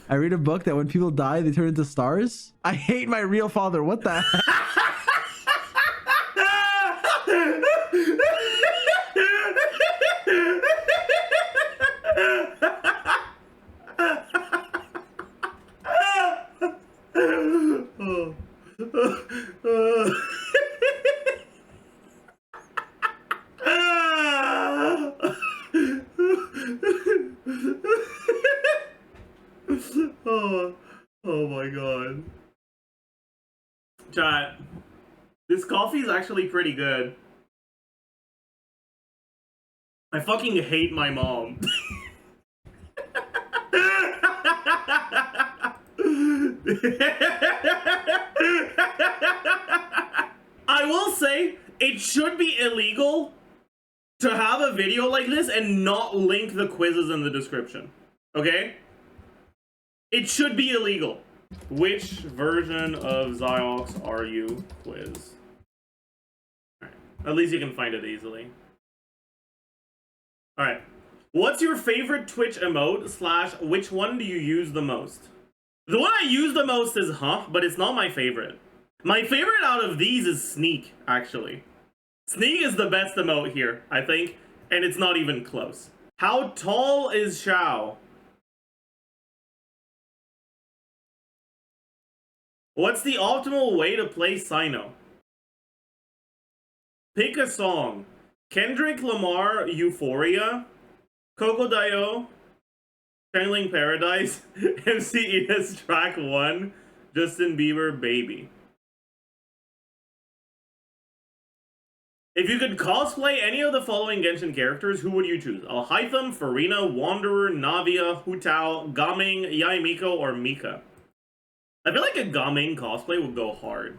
I read a book that when people die, they turn into stars. I hate my real father. What the heck? Oh my god. Chat. This coffee is actually pretty good. I fucking hate my mom. I will say, it should be illegal to have a video like this and not link the quizzes in the description. Okay? It should be illegal. Which version of Zy0x are you? Quiz. Alright. At least you can find it easily. Alright. What's your favorite Twitch emote / which one do you use the most? The one I use the most is huh, but it's not my favorite. My favorite out of these is Sneak, actually. Sneak is the best emote here, I think, and it's not even close. How tall is Xiao? What's the optimal way to play Sino? Pick a song. Kendrick Lamar, Euphoria. Coco Dio, Channeling Paradise. MC Enos, Track 1. Justin Bieber, Baby. If you could cosplay any of the following Genshin characters, who would you choose? Alhaitham, Farina, Wanderer, Navia, Hu Tao, Gaming, Yae Miko, or Mika? I feel like a Gaming cosplay would go hard.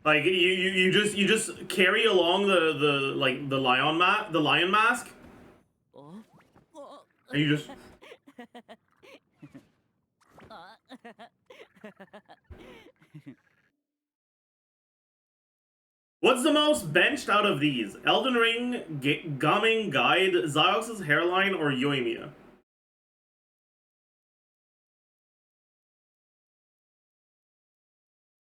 Like you just carry along the lion mask, and you just. What's the most benched out of these? Elden Ring, Gaming Guide, Zy0x's hairline, or Yoimiya?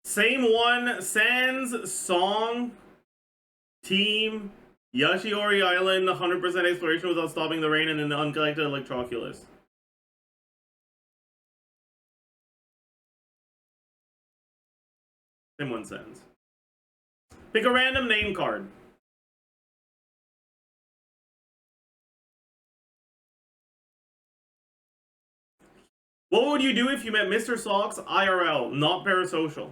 Same one. Sans, Song, Team, Yashiori Island, 100% exploration without stopping the rain, and an uncollected Electroculus. Same one, Sans. Pick a random name card. What would you do if you met Mr. Socks IRL, not parasocial?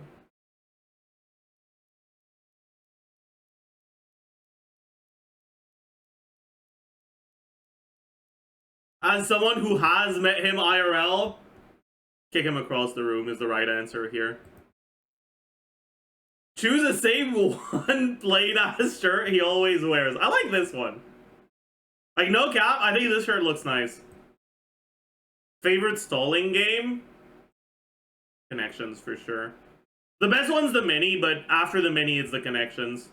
As someone who has met him IRL, kick him across the room is the right answer here. Choose the same one plain ass shirt he always wears. I like this one. Like, no cap, I think this shirt looks nice. Favorite stalling game? Connections, for sure. The best one's the mini, but after the mini, it's the connections.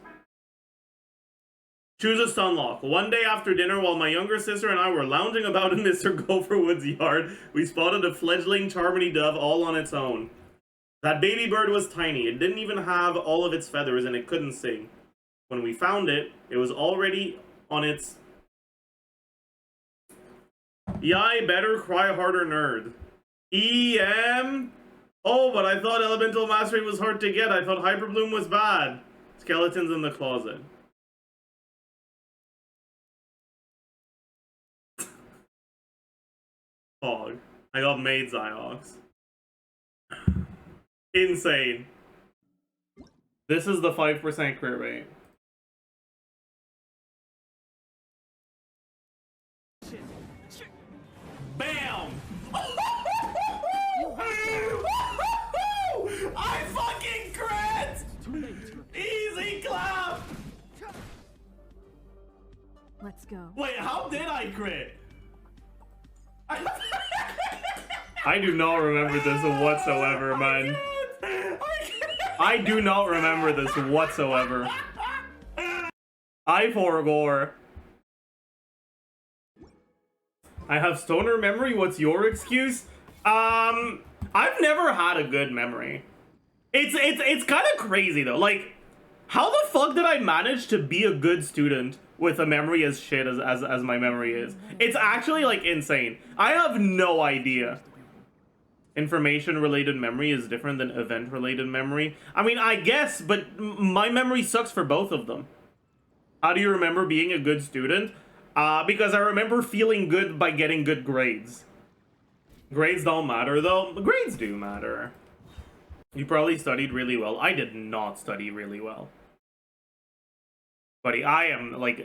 Choose a stunlock. One day after dinner, while my younger sister and I were lounging about in Mr. Gopherwood's yard, we spotted a fledgling Charmony dove all on its own. That baby bird was tiny. It didn't even have all of its feathers, and it couldn't sing. When we found it, it was already on its... Yai, better cry harder, nerd. EM? Oh, but I thought Elemental Mastery was hard to get. I thought Hyperbloom was bad. Skeletons in the closet. Fog. I got made Zy0x. Insane. This is the 5% crit rate. Bam! I fucking crit! Easy clap! Let's go. Wait, how did I crit? I do not remember this whatsoever, man. I do not remember this whatsoever. I forgore. I have stoner memory. What's your excuse? I've never had a good memory. It's kind of crazy though. Like, how the fuck did I manage to be a good student with a memory as shit as my memory is? It's actually like insane. I have no idea. Information related memory is different than event related memory. I mean, I guess, but my memory sucks for both of them. How do you remember being a good student? Because I remember feeling good by getting good grades. Grades don't matter though. Grades do matter. You probably studied really well. I did not study really well. Buddy, I am like,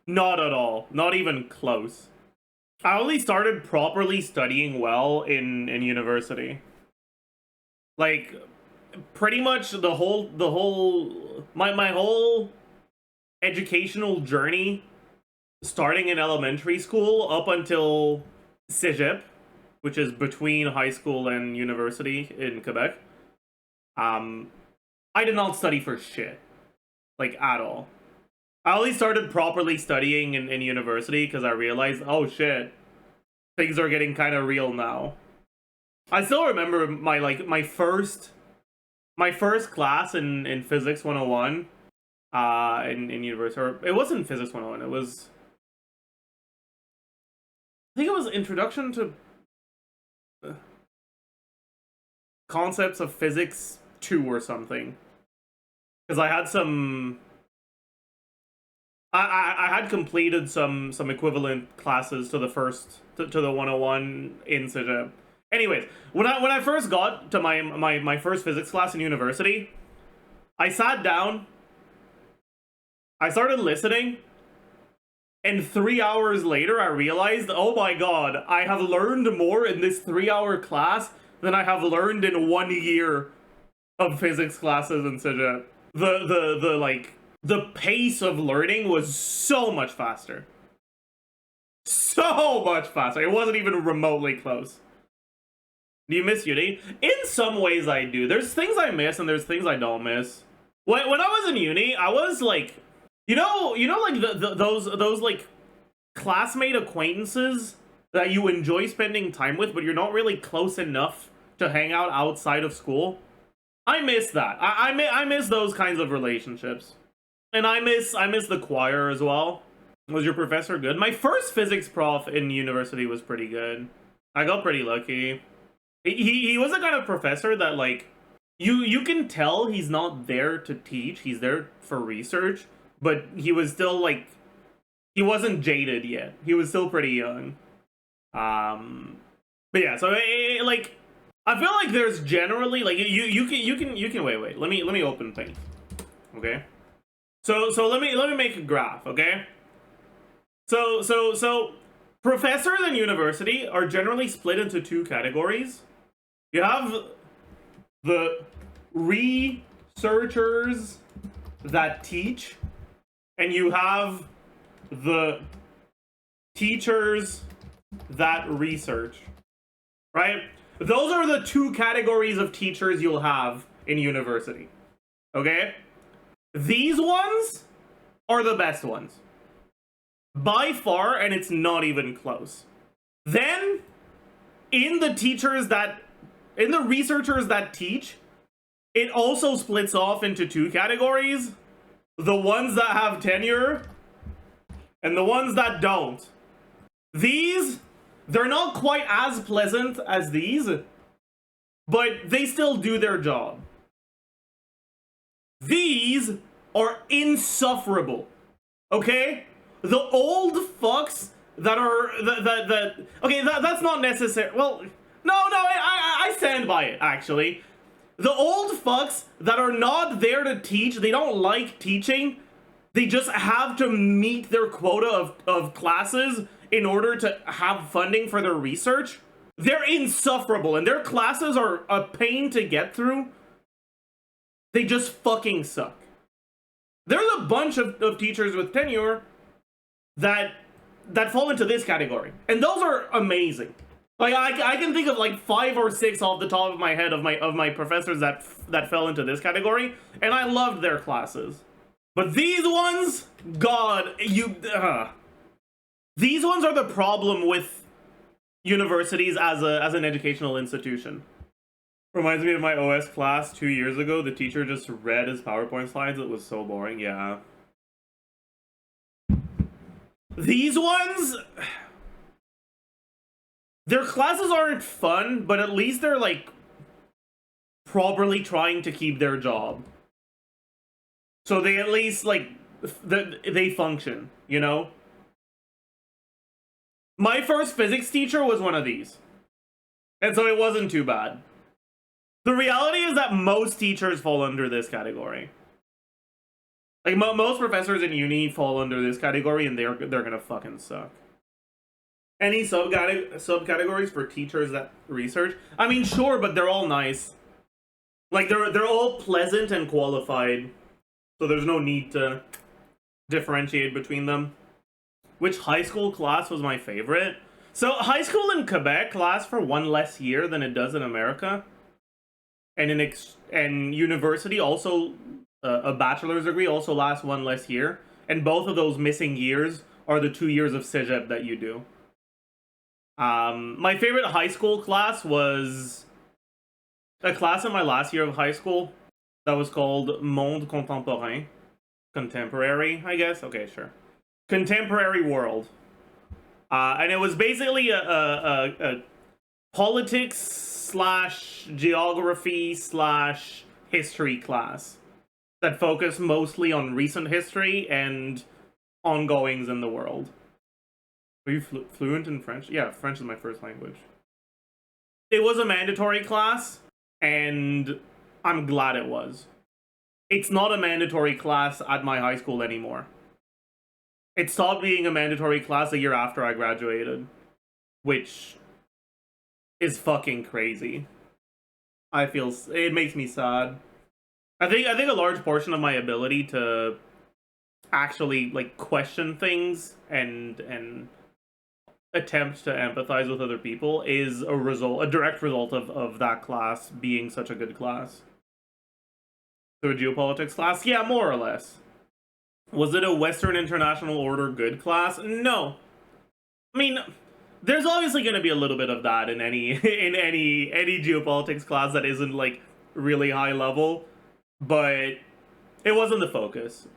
not at all. Not even close. I only started properly studying well in university. Like, pretty much my whole educational journey, starting in elementary school up until Zajef, which is between high school and university in Quebec. I did not study for shit, like at all. I only started properly studying in university because I realized, oh shit, things are getting kind of real now. I still remember my first class in Physics 101 in university. Or it wasn't Physics 101, it was, I think it was Introduction to Concepts of Physics 2 or something. Because I had some, I had completed some equivalent classes to the to the 101 in Zajef. Anyways, when I first got to my first physics class in university, I sat down, I started listening, and 3 hours later I realized, oh my god, I have learned more in this 3-hour class than I have learned in 1 year of physics classes in Zajef. The pace of learning was so much faster. So much faster. It wasn't even remotely close. Do you miss uni? In some ways I do. There's things I miss and there's things I don't miss. When I was in uni, I was like, you know like those like classmate acquaintances that you enjoy spending time with, but you're not really close enough to hang out outside of school? I miss that. I miss those kinds of relationships. And I miss the choir as well. Was your professor good? My first physics prof in university was pretty good. I got pretty lucky. He was the kind of professor that, like, you can tell he's not there to teach, he's there for research, but he was still, like, he wasn't jaded yet. He was still pretty young. But yeah, so like, I feel like there's generally, like, you can wait. Let me open things. Okay? So let me make a graph, okay? So professors in university are generally split into two categories. You have the researchers that teach, and you have the teachers that research, right? Those are the two categories of teachers you'll have in university, okay? These ones are the best ones. By far, and it's not even close. Then, in the researchers that teach, it also splits off into two categories. The ones that have tenure, and the ones that don't. These, they're not quite as pleasant as these, but they still do their job. These are insufferable, okay? The old fucks that are okay, that's not necessary. Well, no, I stand by it, actually. The old fucks that are not there to teach, they don't like teaching, they just have to meet their quota of classes in order to have funding for their research. They're insufferable, and their classes are a pain to get through. They just fucking suck. There's a bunch of teachers with tenure that fall into this category, and those are amazing. Like, I can think of like 5 or 6 off the top of my head of my professors that fell into this category, and I loved their classes. But these ones, God, These ones are the problem with universities as an educational institution. Reminds me of my OS class 2 years ago. The teacher just read his PowerPoint slides. It was so boring. Yeah. These ones, their classes aren't fun, but at least they're like properly trying to keep their job. So they at least like they function, you know? My first physics teacher was one of these. And so it wasn't too bad. The reality is that most teachers fall under this category. Like, most professors in uni fall under this category, and they're gonna fucking suck. Any subcategories for teachers that research? I mean, sure, but they're all nice. Like, they're all pleasant and qualified. So there's no need to differentiate between them. Which high school class was my favorite? So, high school in Quebec lasts for 1 less year than it does in America. And university also, a bachelor's degree also lasts 1 less year. And both of those missing years are the 2 years of Cégep that you do. My favorite high school class was a class in my last year of high school that was called Monde Contemporain. Contemporary, I guess? Okay, sure. Contemporary World. And it was basically a politics / geography / history class that focused mostly on recent history and ongoings in the world. Are you fluent in French? Yeah, French is my first language. It was a mandatory class, and I'm glad it was. It's not a mandatory class at my high school anymore. It stopped being a mandatory class a year after I graduated, which is fucking crazy. It makes me sad. I think a large portion of my ability to actually like question things and attempt to empathize with other people is a direct result of that class being such a good class. So a geopolitics class? Yeah, more or less. Was it a Western International Order good class? No. I mean, there's obviously going to be a little bit of that in any geopolitics class that isn't like really high level, but it wasn't the focus.